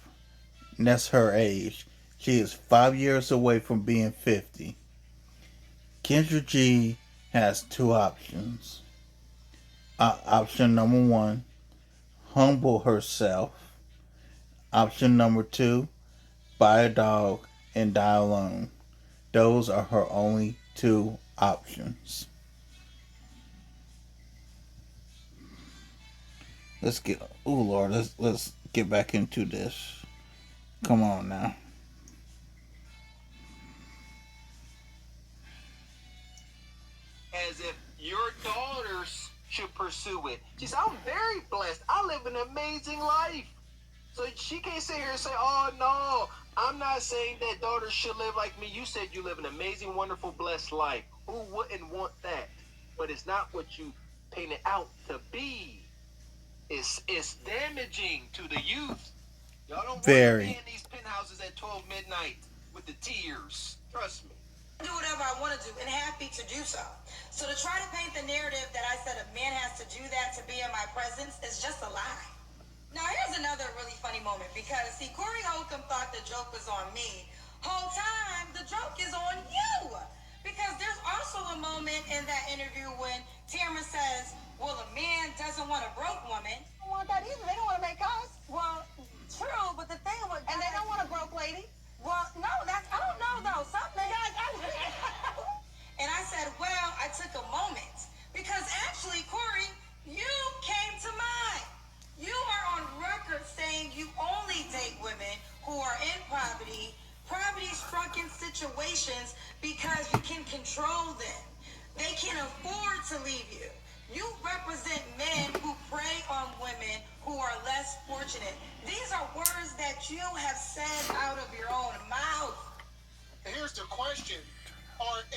And that's her age. She is 5 years away from being 50. Kendra G has two options. Option number 1, humble herself. Option number 2, buy a dog and die alone. Those are her only two options. Let's get, oh Lord, let's get back into this. Come on now. As if your daughters should pursue it. She said, I'm very blessed. I live an amazing life. So she can't sit here and say, oh no, I'm not saying that daughters should live like me. You said you live an amazing, wonderful, blessed life. Who wouldn't want that? But it's not what you paint it out to be. It's damaging to the youth. Y'all don't want to be in these penthouses at 12 midnight with the tears. Trust me. Do whatever I want to do and happy to do so. So to try to paint the narrative that I said a man has to do that to be in my presence is just a lie. Now here's another really funny moment because see, Corey Holcomb thought the joke was on me. Whole time the joke is on you. Because there's also a moment in that interview when Tamara says, well, a man doesn't want a broke woman. They don't want that either. They don't want to make us. Well, true, but the thing with And they don't want a broke lady. well, no, that's I don't know though. Something and I said, well, I took a moment because actually, Corey, you came to mind. You are on record saying you only date women who are in poverty-stricken situations because you can control them. They can afford to leave you. You represent men who prey on women who are less fortunate. These are words that you have said out of your own mouth. Here's the question.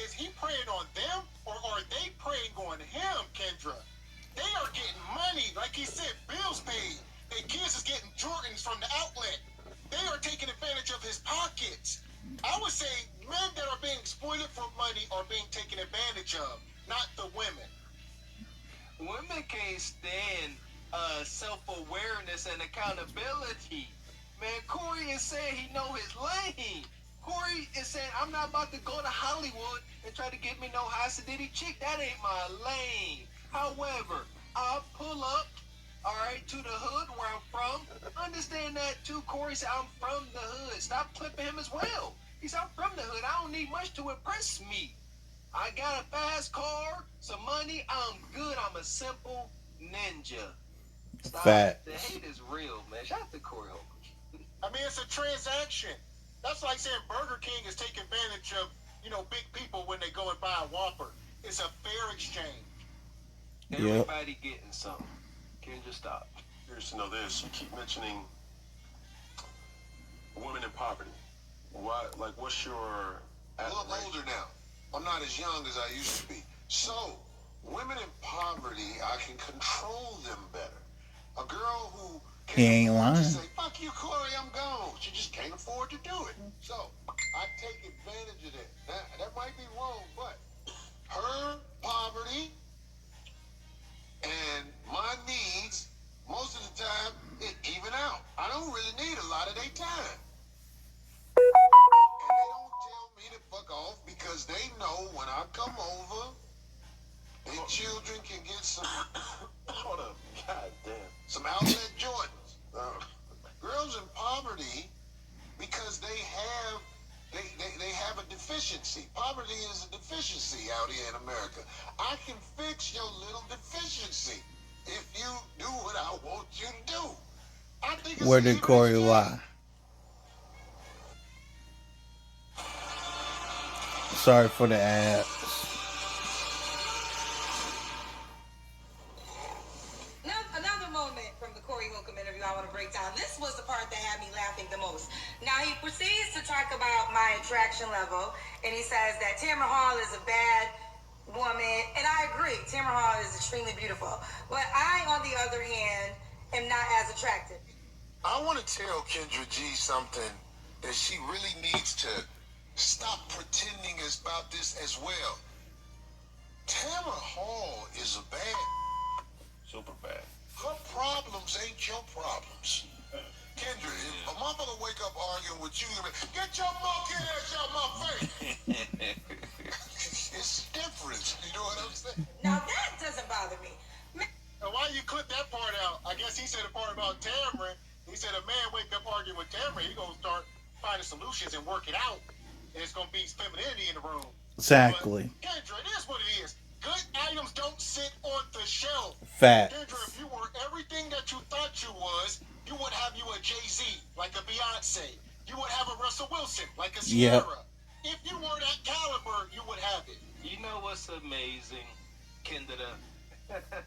Is he preying on them or are they preying on him, Kendra? They are getting money. Like he said, bills paid. Their kids is getting Jordans from the outlet. They are taking advantage of his pockets. I would say men that are being exploited for money are being taken advantage of, not the women. Women can't stand self-awareness and accountability. Man, Corey is saying he know his lane. Corey is saying, I'm not about to go to Hollywood and try to get me no high sedity chick. That ain't my lane. However, I'll pull up, all right, to the hood where I'm from. Understand that too. Corey said, I'm from the hood. Stop clipping him as well. He said, I'm from the hood. I don't need much to impress me. I got a fast car, some money. I'm good. I'm a simple ninja. Stop. Facts. The hate is real, man. Shout out to Corey Holcomb. I mean, it's a transaction. That's like saying Burger King is taking advantage of, big people when they go and buy a Whopper. It's a fair exchange. Everybody getting something. Can you just stop? Curious to know this. You keep mentioning women in poverty. Why? Like, what's your? I'm older now. I'm not as young as I used to be. So, women in poverty, I can control them better. A girl who He ain't lying. say, fuck you, Corey, I'm gone. She just can't afford to do it. So, I take advantage of that. That might be wrong, but her poverty and my needs, most of the time, it even out. I don't really need a lot of their time. And they don't tell me to fuck off because they know when I come over, their children can get some, Hold up. God damn. some outlet Jordans. Girls in poverty, because they have a deficiency. Poverty is a deficiency out here in America. I can fix your little deficiency if you do what I want you to do. I think it's Where did even Corey fair. lie? Sorry for the ads. Another moment from the Corey Holcomb interview I want to break down. This was the part that had me laughing the most. Now he proceeds to talk about my attraction level, and he says that Tamara Hall is a bad woman, and I agree. Tamara Hall is extremely beautiful, but I, on the other hand, am not as attractive. I want to tell Kendra G something that she really needs to stop pretending about this as well. Tamara Hall is a bad. Super bad. Her problems ain't your problems. Kendra, if a motherfucker wake up arguing with you, get your monkey ass out my face. It's different. You know what I'm saying? Now that doesn't bother me. And why you clip that part out? I guess he said a part about Tamron. He said a man wake up arguing with Tamron, he gonna start finding solutions and work it out. And it's gonna be femininity in the room. Exactly. But, Kendra, it is what it is. Good items don't sit on the shelf. Facts. Kendra, if you were everything that you thought you was, you would have you a Jay-Z, like a Beyonce. You would have a Russell Wilson, like a Sierra. Yep. If you were that caliber, you would have it. You know what's amazing, Kendra,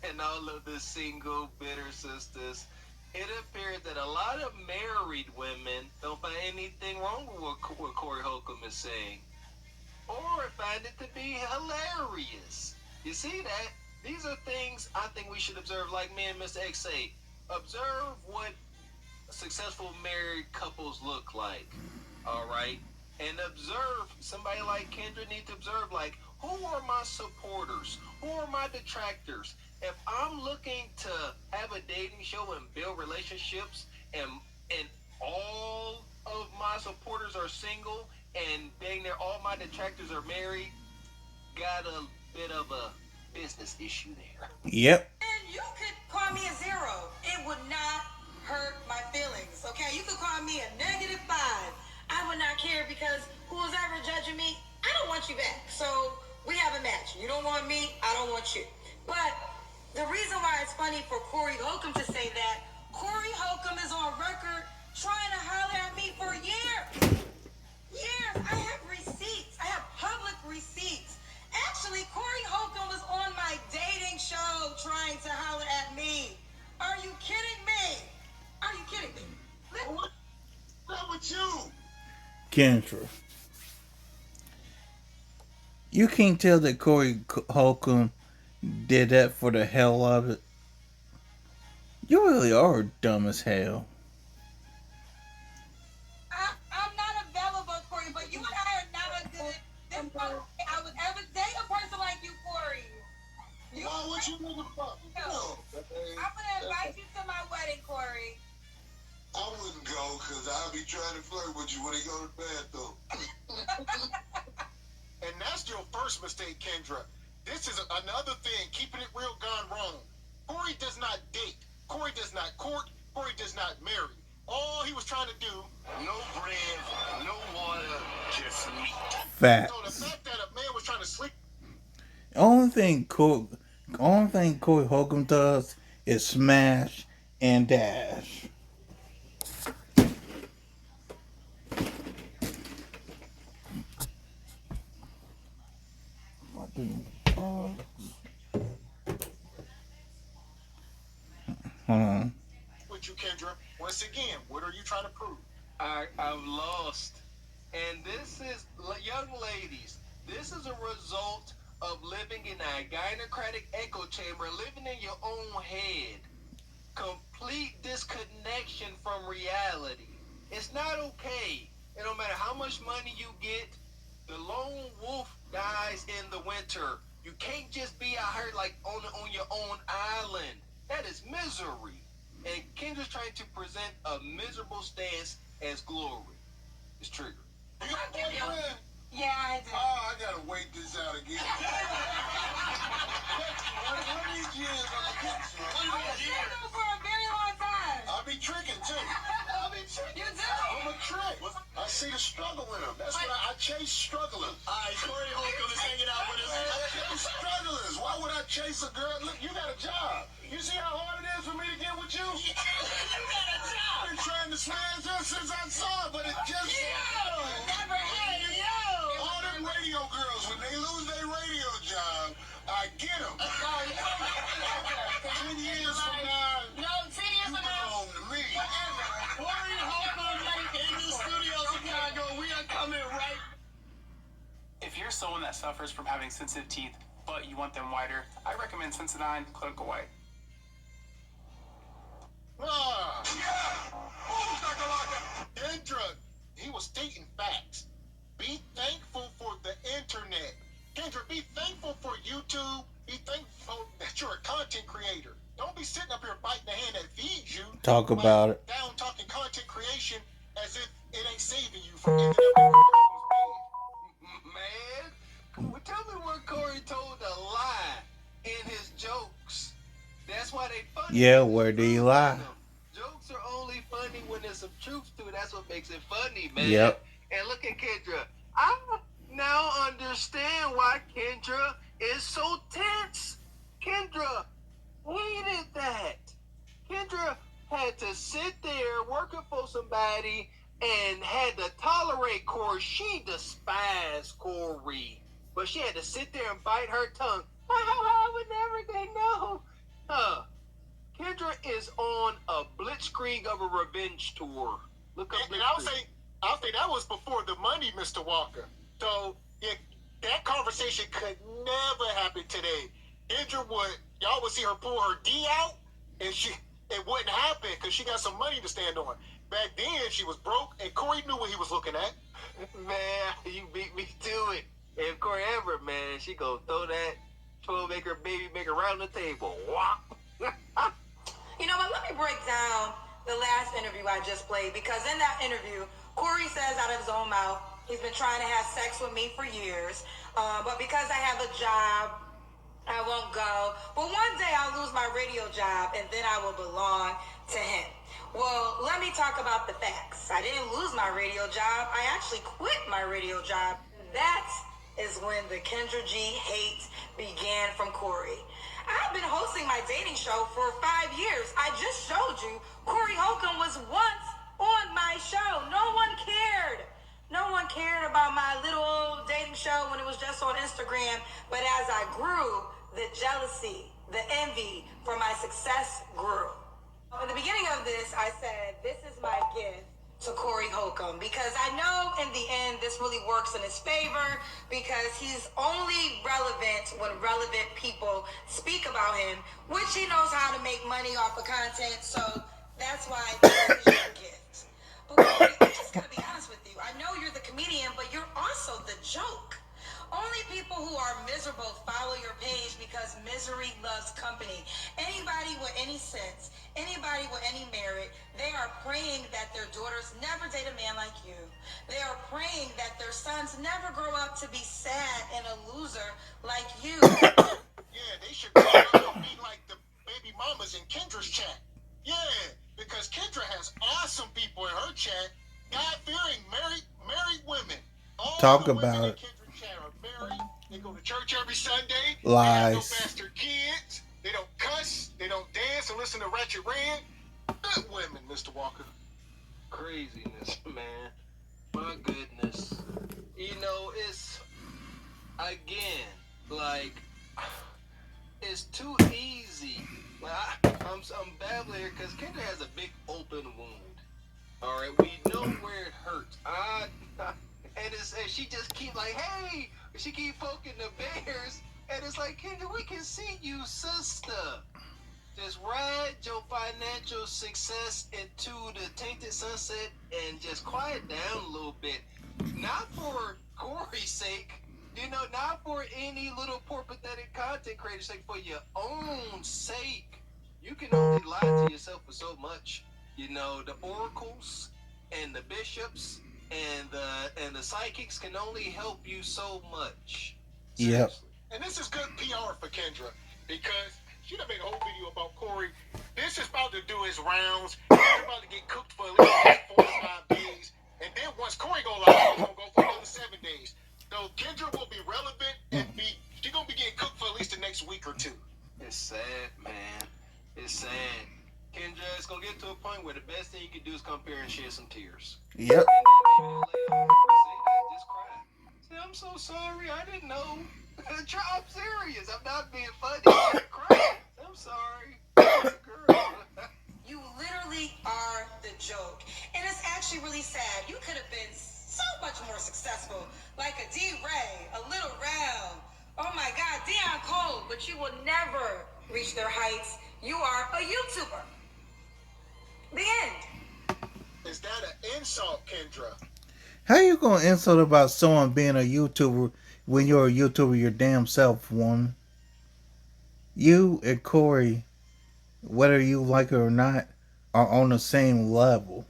and all of the single, bitter sisters? It appears that a lot of married women don't find anything wrong with what Corey Holcomb is saying, or find it to be hilarious. You see that? These are things I think we should observe, like me and Mr. X say. Observe what successful married couples look like, all right? And observe, somebody like Kendra needs to observe, like, who are my supporters? Who are my detractors? If I'm looking to have a dating show and build relationships and all of my supporters are single and dang near all my detractors are married, got a bit of a business issue there. Yep. And you could call me a 0. It would not hurt my feelings, okay? You could call me a -5. I would not care because who's ever judging me, I don't want you back. So we have a match. You don't want me, I don't want you. But the reason why it's funny for Corey Holcomb to say that, Corey Holcomb is on record trying to holler at me for years. Years. I have receipts. I have public receipts. Actually, Corey Holcomb was on my dating show trying to holler at me. Are you kidding me? Are you kidding me? What's up with you? Kendra. You can't tell that Corey Holcomb did that for the hell of it. You really are dumb as hell. I'm not available, Corey, but you and I are not a good. I would ever date a person like you, Corey. Why would you nigga fuck? No. I'm gonna invite you to my wedding, Corey. I wouldn't go because I'd be trying to flirt with you when he go to the bathroom. And that's your first mistake, Kendra. This is another thing, keeping it real gone wrong. Corey does not date. Corey does not court. Corey does not marry. All he was trying to do, No bread, no water, just meat. Facts. so the fact that a man was trying to sleep. Only thing Corey Holcomb does is smash and dash. Hold on. With you, Kendra. Once again, what are you trying to prove? I've lost. And this is, young ladies, this is a result of living in a gynocratic echo chamber, living in your own head. Complete disconnection from reality. It's not okay. It don't matter how much money you get, the lone wolf dies in the winter. You can't just be out here like on your own island. That is misery. And Kendra's trying to present a miserable stance as glory. It's triggered. You got a boyfriend? Yeah, I do. Oh, I gotta wait this out again. What these years gonna get you? I've been single for a very long time. I'll be tricking too. I'll be tricking. You do? I'm a trick. I see the struggle in him. That's what I chase strugglers. Alright, Corey Holcomb is hanging out with us. I chase strugglers. Why would I chase a girl? Look, you got a job. You see how hard it is for me to get with you? You got a job. I've been trying to smash her since I saw her, but it just Never had you. all them radio girls, when they lose their radio job, I get them. 10 years from now, No, 10 years you from now. belong to me. Corey Holcomb in the studio, Chicago. We are coming right. If you're someone that suffers from having sensitive teeth, but you want them whiter, I recommend Sensodyne Clinical White. Ah, yeah. Kendra, he was stating facts. Be thankful for the internet. Kendra, be thankful for YouTube. Be thankful that you're a content creator. Don't be sitting up here biting the hand that feeds you. Talk about it. Down talking content creation as if it ain't saving you from ending up in your husband's Man, tell me where Corey told a lie in his jokes. That's why they funny. Yeah, where do you lie? Jokes are only funny when there's some truth to it. That's what makes it funny, man. Yep. And look at Kendra. I now understand why Kendra is so tense. Kendra hated that. Kendra had to sit there working for somebody and had to tolerate Corey. She despised Corey. But she had to sit there and bite her tongue. I would never say no. Kendra is on a blitzkrieg of a revenge tour. Look up and I'll say that was before the money, Mr. Walker. So yeah, that conversation could never happen today. Kendra y'all would see her pull her D out, and it wouldn't happen because she got some money to stand on. Back then, she was broke, and Corey knew what he was looking at. Man, you beat me to it. If Corey ever, man, she gonna throw that 12-acre baby maker around the table. Whop. You know what? Let me break down the last interview I just played, because in that interview, Corey says out of his own mouth he's been trying to have sex with me for years, but because I have a job, I won't go. But one day I'll lose my radio job, and then I will belong to him. Well, let me talk about the facts. I didn't lose my radio job. I actually quit my radio job. That is when the Kendra G hate began from Corey. I've been hosting my dating show for 5 years. I just showed you Corey Holcomb was once on my show. No one cared. No one cared about my little old dating show when it was just on Instagram. But as I grew, the jealousy, the envy for my success grew. In the beginning of this, I said, this is my gift to Corey Holcomb, because I know in the end this really works in his favor, because he's only relevant when relevant people speak about him, which he knows how to make money off of content. So that's why this is your gift. But Corey, I just gotta be honest with you. I know you're the comedian, but you're also the joke. Only people who are miserable follow your page because misery loves company. Anybody with any sense, anybody with any merit, they are praying that their daughters never date a man like you. They are praying that their sons never grow up to be sad and a loser like you. Yeah, they should grow up and be like the baby mamas in Kendra's chat. Yeah, because Kendra has awesome people in her chat, God-fearing, married women. All Talk the women about in it. Kendra's chat are married. They go to church every Sunday. Lies. They have no bastard kids. They don't cuss. They don't dance and listen to Ratchet Red. Good women, Mr. Walker. Craziness, man. My goodness. You know, it's, again, like, it's too easy. Like, I'm babbling here because Kendra has a big open wound. All right, we know where it hurts. And she just keep like, hey, she keep poking the bears, and it's like, Kendra, we can see you, sister. Just ride your financial success into the tainted sunset and just quiet down a little bit. Not for Corey's sake, you know, not for any little poor pathetic content creator's sake, for your own sake. You can only lie to yourself for so much. You know, the oracles and the bishops and the psychics can only help you so much. Yep. Seriously. And this is good PR for Kendra, because she done made a whole video about Corey. This is about to do his rounds. He's about to get cooked for at least 4 to 5 days. And then once Corey go live, he's going to go for another 7 days. So Kendra will be relevant and she's going to be getting cooked for at least the next week or 2. It's sad, man. It's sad. Kendra, it's going to get to a point where the best thing you can do is come here and shed some tears. Yep. And then maybe say that, just cry. Say, I'm so sorry. I didn't know. I'm serious. I'm not being funny. I'm crying. I'm sorry. Girl. You literally are the joke. And it's actually really sad. You could have been so much more successful. Like a D-Ray, a Little Round. Oh my God, Deion Cole. But you will never reach their heights. You are a YouTuber. The end. Is that an insult, Kendra? How you gonna insult about someone being a YouTuber when you're a YouTuber your damn self, woman? You and Corey, whether you like it or not, are on the same level.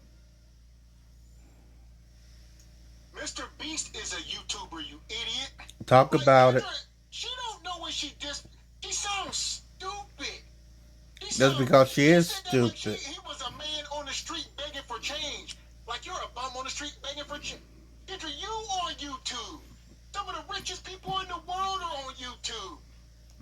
Mr. Beast is a YouTuber, you idiot. Talk about it. She don't know what she just. She sounds stupid. That's because she is stupid. He was a man on the street begging for change. Like you're a bum on the street begging for change. Kendra, you on YouTube. Some of the richest people in the world are on YouTube.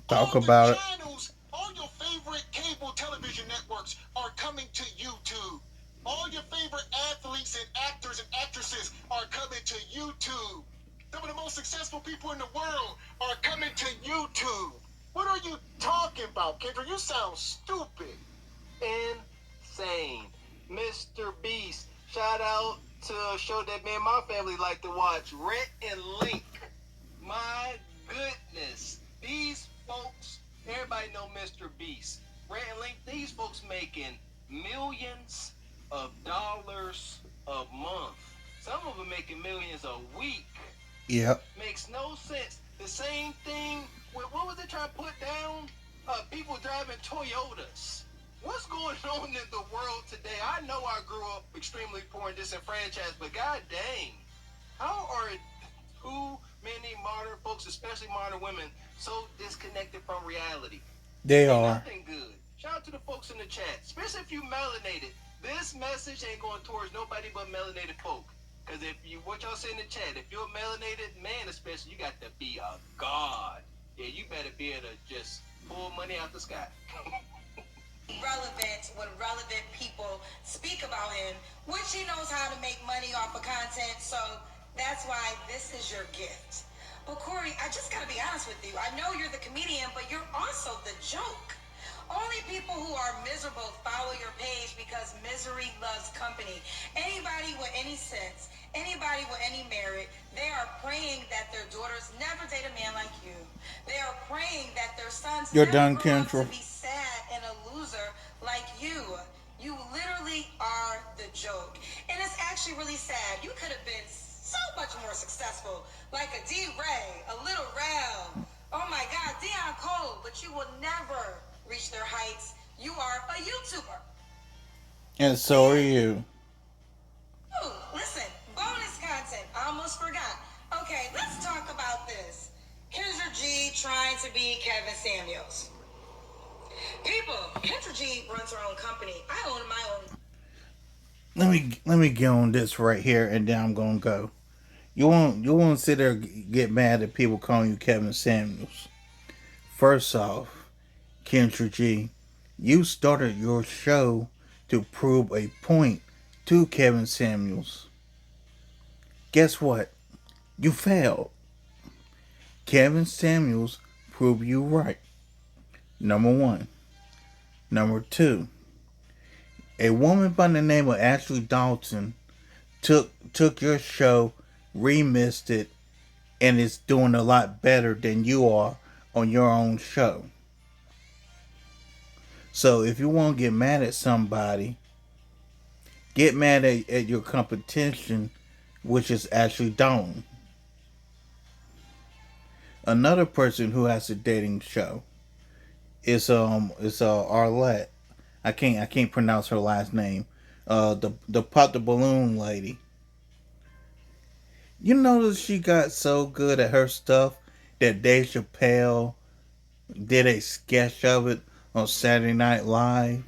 Talk all about the it. channels, all your favorite cable television networks are coming to YouTube. All your favorite athletes and actors and actresses are coming to YouTube. Some of the most successful people in the world are coming to YouTube. What are you talking about, Kendra? You sound stupid. Insane. Mr. Beast. Shout out to a show that me and my family like to watch, Rhett and Link. My goodness. These folks, everybody know Mr. Beast. Rhett and Link, these folks making millions of dollars a month. Some of them making millions a week. Yep. Makes no sense. The same thing with, what was they trying to put down? People driving Toyotas. What's going on in the world today? I know I grew up extremely poor and disenfranchised, but god dang, how are too many modern folks, especially modern women, so disconnected from reality? They are. Nothing good. Shout out to the folks in the chat, especially if you melanated. This message ain't going towards nobody but melanated folk. Because if you, what y'all say in the chat, if you're a melanated man especially, you got to be a god. Yeah, you better be able to just pull money out the sky. Relevant when relevant people speak about him, which he knows how to make money off of content, so that's why this is your gift. But Corey, I just gotta be honest with you. I know you're the comedian, but you're also the joke. Only people who are miserable follow your page because misery loves company. Anybody with any sense, anybody with any merit, they are praying that their daughters never date a man like you. They are praying that their sons You're never done, grow up Kendra. to be sad and a loser like you. You literally are the joke. And it's actually really sad. You could have been so much more successful, like a D-Ray, a Little Rel. Oh my God, Deion Cole, but you will never reach their heights. You are a YouTuber. And so are you. Ooh, listen, bonus content. I almost forgot. Okay, let's talk about this. Kendra G trying to be Kevin Samuels. People, Kendra G runs her own company. I own my own. Let me get on this right here, and then I'm gonna go. You won't sit there and get mad at people calling you Kevin Samuels. First off, Kendra G, you started your show to prove a point to Kevin Samuels. Guess what? You failed. Kevin Samuels proved you right. Number one. Number two. A woman by the name of Ashley Dalton took your show, remixed it, and is doing a lot better than you are on your own show. So if you want to get mad at somebody, get mad at your competition, which is Ashley Dalton. Another person who has a dating show is Arlette. I can't pronounce her last name. The Pop the Balloon lady. You notice she got so good at her stuff that Dave Chappelle did a sketch of it on Saturday Night Live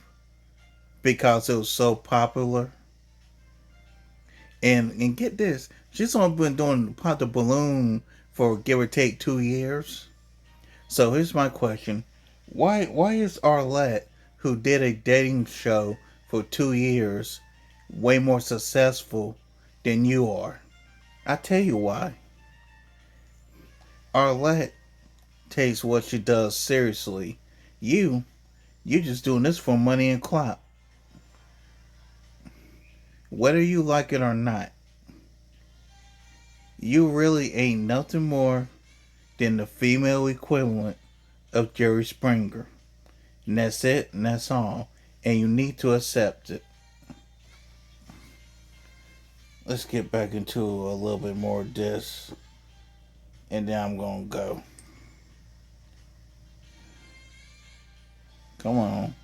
because it was so popular. And get this, she's only been doing Pop the Balloon for give or take 2 years. So here's my question. Why is Arlette, who did a dating show for 2 years, way more successful than you are? I tell you why. Arlette takes what she does seriously. You just doing this for money and clout. Whether you like it or not, you really ain't nothing more than the female equivalent of Jerry Springer. And that's it, and that's all. And you need to accept it. let's get back into a little bit more of this, and then I'm gonna go. Come on.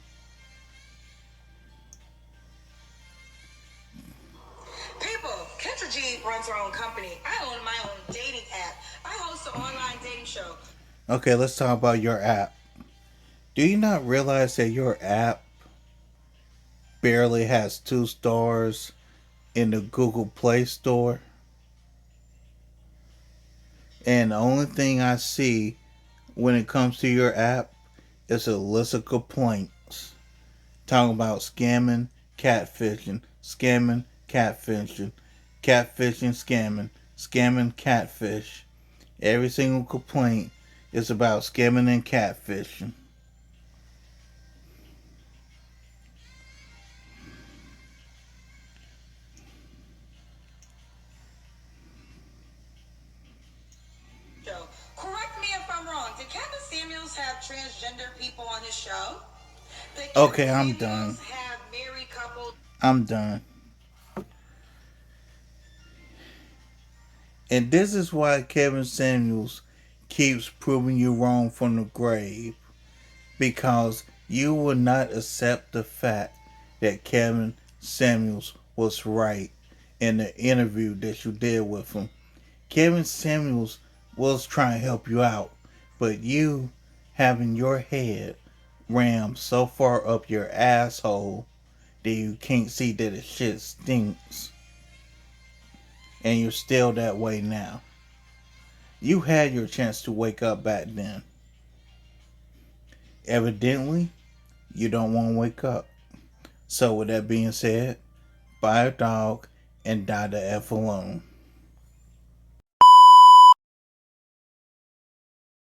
People, Kendra G runs her own company. I own my own dating app. I host an online dating show. Okay, let's talk about your app. Do you not realize that your app barely has 2 stars in the Google Play Store? And the only thing I see when it comes to your app is a list of complaints talking about scamming, catfishing, scamming, catfishing, catfishing, scamming, catfish. Every single complaint is about scamming and catfishing. Correct me if I'm wrong. Did Kevin Samuels have transgender people on his show? Okay, I'm done. Have married couples? I'm done. And this is why Kevin Samuels keeps proving you wrong from the grave. Because you will not accept the fact that Kevin Samuels was right in the interview that you did with him. Kevin Samuels was trying to help you out, but you having your head rammed so far up your asshole that you can't see that the shit stinks. And you're still that way now. You had your chance to wake up back then. Evidently, you don't want to wake up. So with that being said, buy a dog and die the F alone.